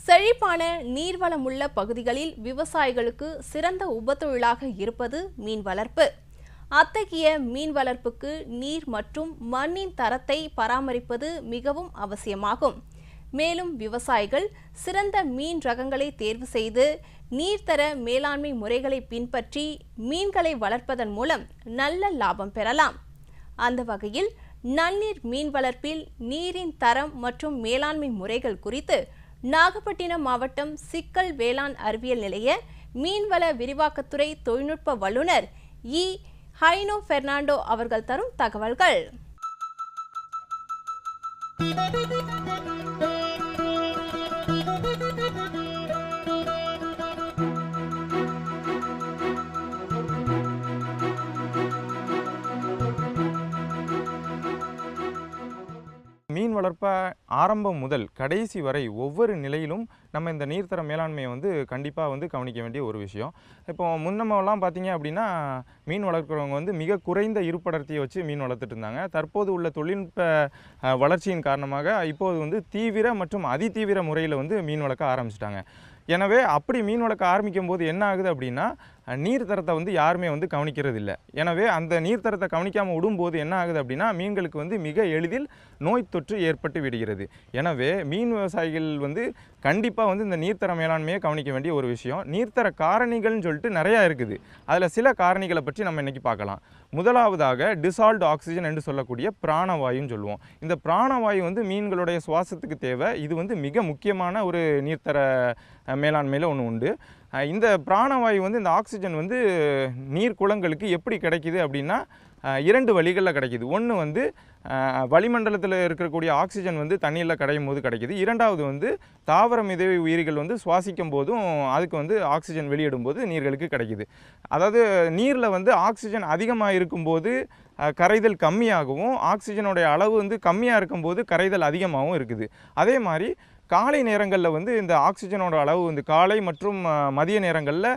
செழிப்பான நீர்வளமுள்ள பகுதிகளில் விவசாயிகளுக்கு சிறந்த உபத்தொழிலாக இருப்பது மீன் வளர்ப்பு. அத்தகைய மீன் வளர்ப்புக்கு நீர் மற்றும் மண்ணின் தரத்தை பராமரிப்பது மிகவும் அவசியமாகும். மேலும் விவசாயிகள் சிறந்த மீன் ரகங்களை தேர்வு செய்து நீர்த்தர மேலாண்மை முறைகளை பின்பற்றி மீன்களை வளர்ப்பதன் மூலம் நல்ல லாபம் பெறலாம். அந்த வகையில் நன்னீர் மீன் வளர்ப்பில் நீரின் தரம் மற்றும் மேலாண்மை முறைகள் குறித்து நாகப்பட்டினம் மாவட்டம் சிக்கல் வேளாண் அறிவியல் நிலைய மீன்வள விரிவாக்கத்துறை தொழில்நுட்ப வல்லுநர் ஹைனோ பெர்னாண்டோ அவர்கள் தரும் தகவல்கள். மீன் வளர்ப்பை ஆரம்பம் முதல் கடைசி வரை ஒவ்வொரு நிலையிலும் நம்ம இந்த நீர்த்தர மேலாண்மையை கண்டிப்பாக கவனிக்க வேண்டிய ஒரு விஷயம். இப்போ முன்னமெல்லாம் பார்த்தீங்க அப்படின்னா மீன் வளர்க்குறவங்க மிக குறைந்த இருப்படர்த்தியை வச்சு மீன் வளர்த்துட்டு இருந்தாங்க. தற்போது உள்ள தொழில்நுட்ப வளர்ச்சியின் காரணமாக இப்போது தீவிர மற்றும் அதிதீவிர முறையில் மீன் வளர்க்க ஆரம்பிச்சிட்டாங்க. எனவே அப்படி மீன் வளர்க்க ஆரம்பிக்கும் போது என்ன ஆகுது அப்படின்னா நீர் தரத்தை யாருமே கவனிக்கிறது இல்லை. எனவே அந்த நீர் தரத்தை கவனிக்காமல் விடும்போது என்ன ஆகுது அப்படின்னா மீன்களுக்கு மிக எளிதில் நோய் தொற்று ஏற்பட்டு விடுகிறது. எனவே மீன் விவசாயிகள் கண்டிப்பாக இந்த நீர்த்தர மேலாண்மையை கவனிக்க வேண்டிய ஒரு விஷயம். நீர்த்தர காரணிகள்னு சொல்லிட்டு நிறையா இருக்குது. அதில் சில காரணிகளை பற்றி நம்ம இன்றைக்கி பார்க்கலாம். முதலாவதாக டிசால்வ்டு ஆக்சிஜன் என்று சொல்லக்கூடிய பிராணவாயுன்னு சொல்லுவோம். இந்த பிராணவாயு மீன்களுடைய சுவாசத்துக்கு தேவை. இது மிக முக்கியமான ஒரு நீர்த்தர மேலாண்மையில் ஒன்று உண்டு. இந்த பிராணவாயு இந்த ஆக்சிஜன் நீர் குளங்களுக்கு எப்படி கிடைக்குது அப்படின்னா இரண்டு வழிகளில் கிடைக்கிது. ஒன்று வளிமண்டலத்தில் இருக்கக்கூடிய ஆக்சிஜன் தண்ணீரில் கடையும் போது கிடைக்கிது. இரண்டாவது தாவர மிதவை உயிரிகள் சுவாசிக்கும் போதும் அதுக்கு ஆக்சிஜன் வெளியிடும் போது நீர்களுக்கு கிடைக்கிது. அதாவது நீரில் ஆக்சிஜன் அதிகமாக இருக்கும்போது கரைதல் கம்மியாகவும் ஆக்சிஜனுடைய அளவு கம்மியாக இருக்கும்போது கரைதல் அதிகமாகவும் இருக்குது. அதே மாதிரி காலை நேரங்களில் இந்த ஆக்சிஜனோட அளவு காலை மற்றும் மதிய நேரங்களில்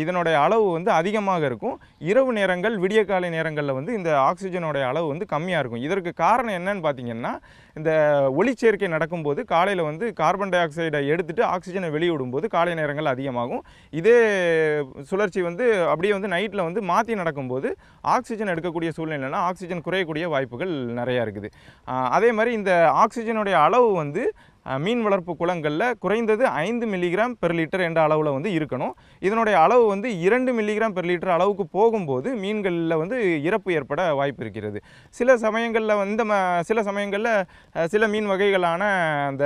இதனுடைய அளவு அதிகமாக இருக்கும். இரவு நேரங்கள் விடிய காலை நேரங்களில் இந்த ஆக்சிஜனோடைய அளவு கம்மியாக இருக்கும். இதற்கு காரணம் என்னன்னு பார்த்தீங்கன்னா இந்த ஒளிச்சேர்க்கை நடக்கும்போது காலையில் கார்பன் டை ஆக்சைடை எடுத்துகிட்டு ஆக்சிஜனை வெளியிடும்போது காலை நேரங்கள் அதிகமாகும். இதே சுழற்சி அப்படியே நைட்டில் மாற்றி நடக்கும்போது ஆக்சிஜன் எடுக்கக்கூடிய சூழ்நிலைனா ஆக்சிஜன் குறையக்கூடிய வாய்ப்புகள் நிறையா இருக்குது. அதே மாதிரி இந்த ஆக்சிஜனுடைய அளவு மீன் வளர்ப்பு குளங்களில் குறைந்தது 5 மில்லிகிராம் பெர் லிட்டர் என்ற அளவில் இருக்கணும். இதனுடைய அளவு 2 மில்லிகிராம் பெர் லிட்டர் அளவுக்கு போகும்போது மீன்களில் இறப்பு ஏற்பட வாய்ப்பு இருக்கிறது. சில சமயங்களில் சில மீன் வகைகளான அந்த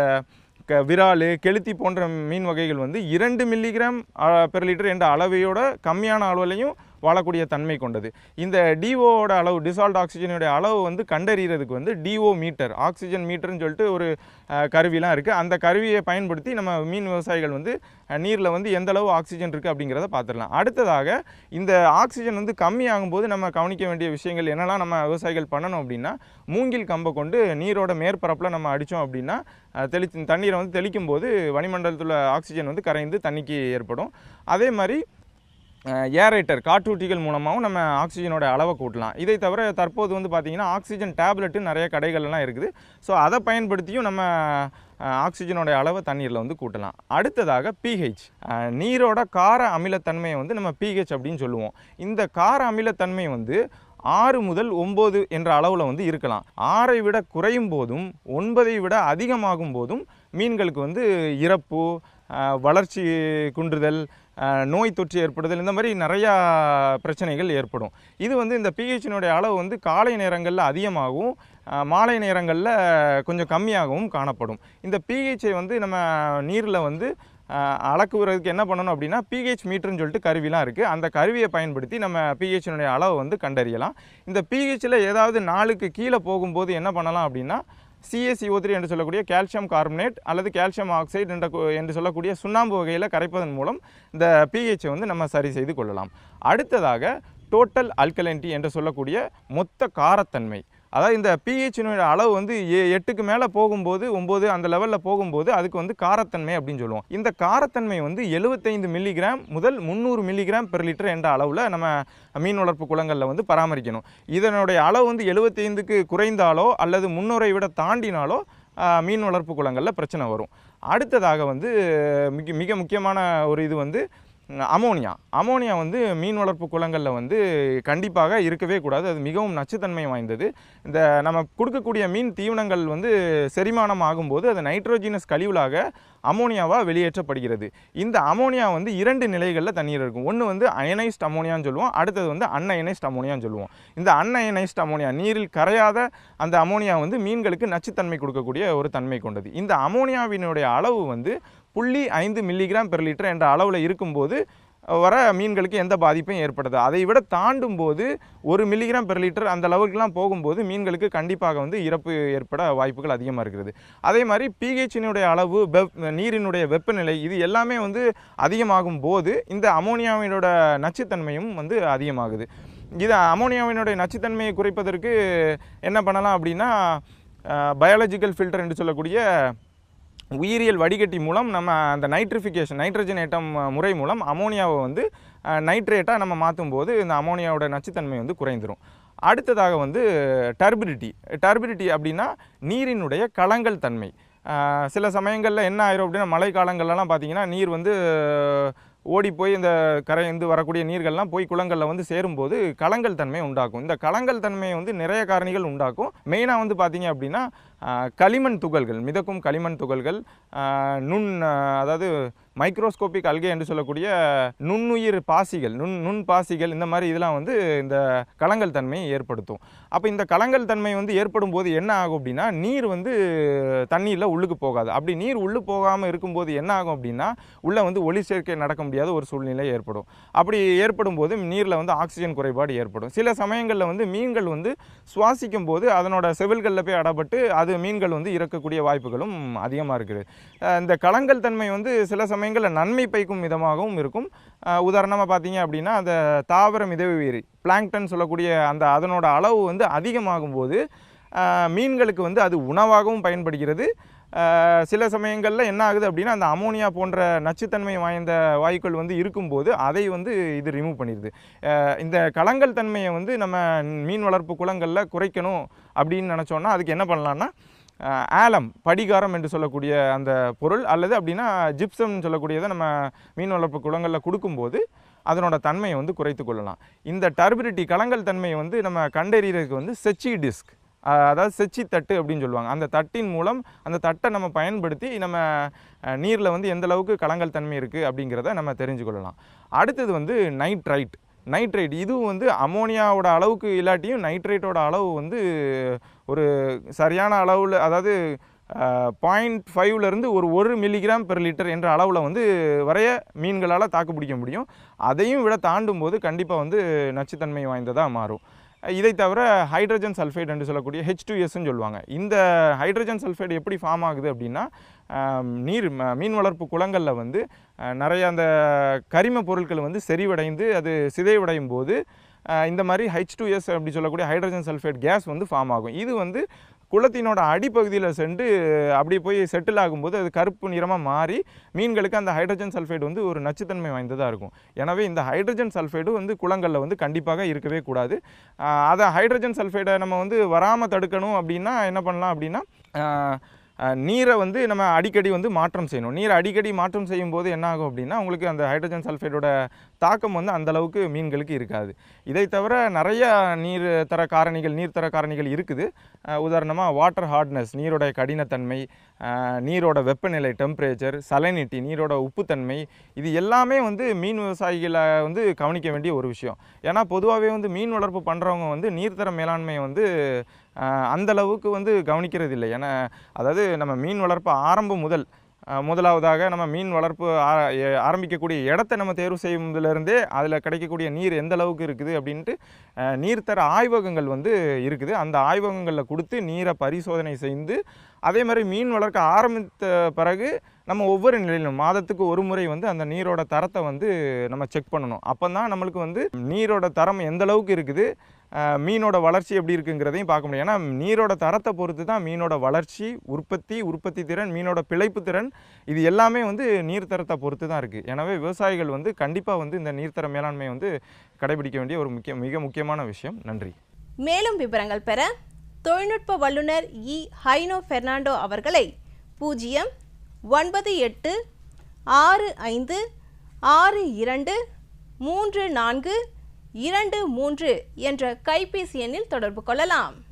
விரால் கெளுத்தி போன்ற மீன் வகைகள் 2 மில்லிகிராம் பெர் லிட்டர் என்ற அளவையோட கம்மியான அளவுலையும் வாழக்கூடிய தன்மை கொண்டது. இந்த டிஓட அளவு டிசால்வ்டு ஆக்சிஜனுடைய அளவு கண்டறிகிறதுக்கு டிஓ மீட்டர் ஆக்சிஜன் மீட்டர்னு சொல்லிட்டு ஒரு கருவிலாம் இருக்குது. அந்த கருவியை பயன்படுத்தி நம்ம மீன் விவசாயிகள் நீரில் எந்த அளவு ஆக்சிஜன் இருக்குது அப்படிங்கிறத பார்த்துடலாம். அடுத்ததாக இந்த ஆக்சிஜன் கம்மியாகும்போது நம்ம கவனிக்க வேண்டிய விஷயங்கள் என்னெல்லாம் நம்ம விவசாயிகள் பண்ணணும் அப்படின்னா மூங்கில் கம்பை கொண்டு நீரோட மேற்பரப்பில் நம்ம அடித்தோம் அப்படின்னா தண்ணீரை தெளிக்கும் போது வளிமண்டலத்தில் ஆக்சிஜன் கரைந்து தண்ணிக்கு ஏற்படும். அதே மாதிரி ஏரேட்டர் காற்றூட்டிகள் மூலமாகவும் நம்ம ஆக்சிஜனோட அளவை கூட்டலாம். இதை தவிர தற்போது பார்த்திங்கன்னா ஆக்சிஜன் டேப்லெட்டு நிறைய கடைகள்லாம் இருக்குது. ஸோ அதை பயன்படுத்தியும் நம்ம ஆக்சிஜனோட அளவை தண்ணீரில் கூட்டலாம். அடுத்ததாக பிஹெச் நீரோட கார அமிலத்தன்மையை நம்ம பிஹெச் அப்படின்னு சொல்லுவோம். இந்த கார அமிலத்தன்மை 6 முதல் 9 என்ற அளவில் இருக்கலாம். 6ஐ விட குறையும் போதும் 9ஐ விட அதிகமாகும் போதும் மீன்களுக்கு இறப்பு வளர்ச்சி குன்றுதல் நோய் தொற்று ஏற்படுதல் இந்த மாதிரி நிறையா பிரச்சனைகள் ஏற்படும். இது இந்த பிஹெச்சினுடைய அளவு காலை நேரங்களில் அதிகமாகவும் மாலை நேரங்களில் கொஞ்சம் கம்மியாகவும் காணப்படும். இந்த பிஹெச்சை நம்ம நீரில் அளக்குறதுக்கு என்ன பண்ணணும் அப்படின்னா பிஹெச் மீட்டர்னு சொல்லிட்டு கருவிலாம் இருக்குது. அந்த கருவியை பயன்படுத்தி நம்ம பிஹெச்சினுடைய அளவை கண்டறியலாம். இந்த பிஹெச்சில் ஏதாவது 4க்கு கீழே போகும்போது என்ன பண்ணலாம் அப்படின்னா CaCO3 என்று சொல்லக்கூடிய கால்சியம் கார்பனேட் அல்லது கால்சியம் ஆக்சைடு என்று சொல்லக்கூடிய சுண்ணாம்பு வகையில் கரைப்பதன் மூலம் இந்த பிஹெச்சை நம்ம சரி செய்து கொள்ளலாம். அடுத்ததாக டோட்டல் அல்கலைனிட்டி என்று சொல்லக்கூடிய மொத்த காரத்தன்மை. அதாவது இந்த பிஹெச்சினுடைய அளவு 8க்கு மேலே போகும்போது 9 அந்த லெவலில் போகும்போது அதுக்கு காரத்தன்மை அப்படின்னு சொல்லுவோம். இந்த காரத்தன்மை 75 மில்லிகிராம் முதல் 300 மில்லிகிராம் பெர் லிட்டர் என்ற அளவில் நம்ம மீன் வளர்ப்பு குளங்களில் பராமரிக்கணும். இதனுடைய அளவு 75க்கு குறைந்தாலோ அல்லது 300ஐ விட தாண்டினாலோ மீன் வளர்ப்பு குளங்களில் பிரச்சனை வரும். அடுத்ததாக வந்து மிக முக்கியமான ஒரு இது வந்து அமோனியா வந்து மீன் வளர்ப்பு குளங்களில் வந்து கண்டிப்பாக இருக்கவே கூடாது. அது மிகவும் நச்சுத்தன்மை வாய்ந்தது. இந்த நம்ம கொடுக்கக்கூடிய மீன் தீவனங்கள் வந்து செரிமானம் ஆகும்போது அது நைட்ரோஜினஸ் கழிவுகளாக அமோனியாவாக வெளியேற்றப்படுகிறது. இந்த அமோனியா வந்து 2 நிலைகளில் தண்ணீர் இருக்கும். ஒன்று வந்து அயனைஸ்ட் அமோனியான்னு சொல்லுவோம், அடுத்தது வந்து அன்அயனைஸ்ட் அமோனியான்னு சொல்லுவோம். இந்த அன்அயனைஸ்ட் அமோனியா, நீரில் கரையாத அந்த அமோனியா வந்து மீன்களுக்கு நச்சுத்தன்மை கொடுக்கக்கூடிய ஒரு தன்மை கொண்டது. இந்த அமோனியாவினுடைய அளவு வந்து 0.5 mg/L என்ற அளவில் இருக்கும்போது வர மீன்களுக்கு எந்த பாதிப்பும் ஏற்படுது. அதை விட தாண்டும் போது 1 mg/L அந்த அளவுக்குலாம் போகும்போது மீன்களுக்கு கண்டிப்பாக வந்து இறப்பு ஏற்பட வாய்ப்புகள் அதிகமாக இருக்கிறது. அதே மாதிரி pHனுடைய அளவு, நீரினுடைய வெப்பநிலை, இது எல்லாமே வந்து அதிகமாகும் போது இந்த அமோனியாவினோட நச்சுத்தன்மையும் வந்து அதிகமாகுது. இது அமோனியாவினுடைய நச்சுத்தன்மையை குறைப்பதற்கு என்ன பண்ணலாம் அப்படின்னா, பயாலஜிக்கல் ஃபில்டர் என்று சொல்லக்கூடிய உயிரியல் வடிகட்டி மூலம் நம்ம அந்த நைட்ரஜனேட்டம் முறை மூலம் அமோனியாவை வந்து நைட்ரேட்டாக நம்ம மாற்றும் போது இந்த அமோனியாவோட நச்சுத்தன்மை வந்து குறைந்துடும். அடுத்ததாக வந்து டர்பிடிட்டி அப்படின்னா நீரினுடைய கலங்கல் தன்மை. சில சமயங்களில் என்ன ஆயிரும் அப்படின்னா, மழை காலங்கள்லாம் பார்த்திங்கன்னா நீர் வந்து ஓடி போய் இந்த கரைந்து வரக்கூடிய நீர்கள்லாம் போய் குளங்களில் வந்து சேரும்போது கலங்கல் தன்மை உண்டாக்கும். இந்த கலங்கல் தன்மையை வந்து நிறைய காரணிகள் உண்டாக்கும். மெயினாக வந்து பார்த்திங்க அப்படின்னா களிமண் துகள்கள், மிதக்கும் களிமண் துகள்கள், அதாவது மைக்ரோஸ்கோபிக் அல்கே என்று சொல்லக்கூடிய நுண்ணுயிர் பாசிகள், நுண்பாசிகள், இந்த மாதிரி இதெல்லாம் வந்து இந்த கலங்கல் தன்மையை ஏற்படுத்தும். அப்போ இந்த கலங்கல் தன்மை வந்து ஏற்படும் போது என்ன ஆகும் அப்படின்னா, நீர் வந்து தண்ணீரில் உள்ளுக்கு போகாது. அப்படி நீர் உள்ளு போகாமல் இருக்கும்போது என்ன ஆகும் அப்படின்னா, உள்ளே வந்து ஒளி சேர்க்கை நடக்க முடியாத ஒரு சூழ்நிலை ஏற்படும். அப்படி ஏற்படும் போது நீரில் வந்து ஆக்சிஜன் குறைபாடு ஏற்படும். சில சமயங்களில் வந்து மீன்கள் வந்து சுவாசிக்கும் போது அதனோட செவில்களில் போய் அடப்பட்டு அது மீன்கள் வந்து இறக்கக்கூடிய வாய்ப்புகளும் அதிகமாக இருக்குது. இந்த கலங்கல் தன்மை வந்து சில சமயங்களில் நன்மை பயக்கும் விதமாகவும் இருக்கும். உதாரணமாக பார்த்தீங்க அப்படின்னா, அந்த தாவர மிதவுயிரி பிளாங்க்டன் சொல்லக்கூடிய அந்த அதனோட அளவு வந்து அதிகமாகும் போது மீன்களுக்கு வந்து அது உணவாகவும் பயன்படுகிறது. சில சமயங்களில் என்ன ஆகுது அப்படின்னா, அந்த அமோனியா போன்ற நச்சுத்தன்மை வாய்ந்த வாயுக்கள் வந்து இருக்கும்போது அதை வந்து இது ரிமூவ் பண்ணிடுது. இந்த கலங்கல் தன்மையை வந்து நம்ம மீன் வளர்ப்பு குளங்களில் குறைக்கணும் அப்படின்னு நினச்சோன்னா அதுக்கு என்ன பண்ணலான்னா, ஆலம், படிகாரம் என்று சொல்லக்கூடிய அந்த பொருள், அல்லது அப்படின்னா ஜிப்சம்னு சொல்லக்கூடியதை நம்ம மீன் வளர்ப்பு குளங்களில் கொடுக்கும்போது அதனோட தன்மையை வந்து குறைத்து கொள்ளலாம். இந்த டர்பிடிட்டி கலங்கல் தன்மையை வந்து நம்ம கண்டறிகிறதுக்கு வந்து செச்சி டிஸ்க், அதாவது செச்சி தட்டு அப்படின்னு சொல்லுவாங்க. அந்த தட்டின் மூலம் அந்த தட்டை நம்ம பயன்படுத்தி நம்ம நீரில் வந்து எந்த அளவுக்கு கலங்கல் தன்மை இருக்குது அப்படிங்கிறத நம்ம தெரிஞ்சு கொள்ளலாம். அடுத்தது வந்து நைட்ரைட், இதுவும் வந்து அமோனியாவோட அளவுக்கு இல்லாட்டியும் நைட்ரேட்டோட அளவு வந்து ஒரு சரியான அளவில், அதாவது 0.5லேருந்து 1 mg/L என்ற அளவில் வந்து வரைய மீன்களால் தாக்கு பிடிக்க முடியும். அதையும் விட தாண்டும் போது கண்டிப்பாக வந்து நச்சுத்தன்மை வாய்ந்ததாக மாறும். இதை தவிர ஹைட்ரஜன் சல்ஃபைடு என்று சொல்லக்கூடிய H2Sன்னு சொல்லுவாங்க. இந்த ஹைட்ரஜன் சல்ஃபைடு எப்படி ஃபார்ம் ஆகுது அப்படின்னா, மீன் வளர்ப்பு குளங்களில் வந்து நிறைய அந்த கரிம பொருட்கள் வந்து செறிவடைந்து அது சிதைவடையும் போது இந்த மாதிரி H2S அப்படி சொல்லக்கூடிய ஹைட்ரஜன் சல்ஃபைடு கேஸ் வந்து ஃபார்ம் ஆகும். இது வந்து குளத்தினோட அடிப்பகுதியில் சென்று அப்படி போய் செட்டில் ஆகும்போது அது கருப்பு நிறமாக மாறி மீன்களுக்கு அந்த ஹைட்ரஜன் சல்ஃபைடு வந்து ஒரு நச்சுத்தன்மை வாய்ந்ததாக இருக்கும். எனவே இந்த ஹைட்ரஜன் சல்ஃபைடு வந்து குளங்களில் வந்து கண்டிப்பாக இருக்கவே கூடாது. அதை ஹைட்ரஜன் சல்ஃபைடை நம்ம வந்து வராமல் தடுக்கணும் அப்படின்னா என்ன பண்ணலாம் அப்படின்னா, நீரை வந்து நம்ம அடிக்கடி வந்து மாற்றம் செய்யணும். நீரை அடிக்கடி மாற்றம் செய்யும் போது என்ன ஆகும் அப்படின்னா, உங்களுக்கு அந்த ஹைட்ரஜன் சல்ஃபைடோட தாக்கம் வந்து அந்தளவுக்கு மீன்களுக்கு இருக்காது. இதை தவிர நிறைய நீர்த்தர காரணிகள் இருக்குது. உதாரணமாக வாட்டர் ஹார்ட்னஸ், நீரோட கடினத்தன்மை, நீரோட வெப்பநிலை டெம்பரேச்சர், சலைனிட்டி, நீரோட உப்புத்தன்மை, இது எல்லாமே வந்து மீன் விவசாயிகளை வந்து கவனிக்க வேண்டிய ஒரு விஷயம். ஏன்னா பொதுவாகவே வந்து மீன் வளர்ப்பு பண்ணுறவங்க வந்து நீர்த்தர மேலாண்மையை வந்து அந்தளவுக்கு வந்து கவனிக்கிறது இல்லை. ஏன்னா அதாவது நம்ம மீன் வளர்ப்பு முதலாவதாக நம்ம மீன் வளர்ப்பு ஆரம்பிக்கக்கூடிய இடத்தை நம்ம தேர்வு செய்வதிலிருந்தே அதில் கிடைக்கக்கூடிய நீர் எந்த அளவுக்கு இருக்குது அப்படின்ட்டு நீர்த்தர ஆய்வகங்கள் வந்து இருக்குது. அந்த ஆய்வகங்களில் கொடுத்து நீரை பரிசோதனை செய்து, அதே மாதிரி மீன் வளர்க்க ஆரம்பித்த பிறகு நம்ம ஒவ்வொரு நிலையிலும் மாதத்துக்கு ஒரு முறை வந்து அந்த நீரோட தரத்தை வந்து நம்ம செக் பண்ணணும். அப்போ தான் நம்மளுக்கு வந்து நீரோட தரம் எந்த அளவுக்கு இருக்குது, மீனோட வளர்ச்சி எப்படி இருக்குங்கிறதையும் பார்க்க முடியும். ஏன்னா நீரோட தரத்தை பொறுத்து தான் மீனோட வளர்ச்சி, உற்பத்தி திறன், மீனோட பிழைப்பு திறன், இது எல்லாமே வந்து நீர்த்தரத்தை பொறுத்து தான் இருக்குது. எனவே விவசாயிகள் வந்து கண்டிப்பாக வந்து இந்த நீர்த்தர மேலாண்மையை வந்து கடைபிடிக்க வேண்டிய ஒரு மிக முக்கியமான விஷயம். நன்றி. மேலும் விவரங்கள் பெற தொழில்நுட்ப வல்லுநர் இ ஹைனோ பெர்னாண்டோ அவர்களை 09865623423 என்ற கைபேசி எண்ணில் தொடர்பு கொள்ளலாம்.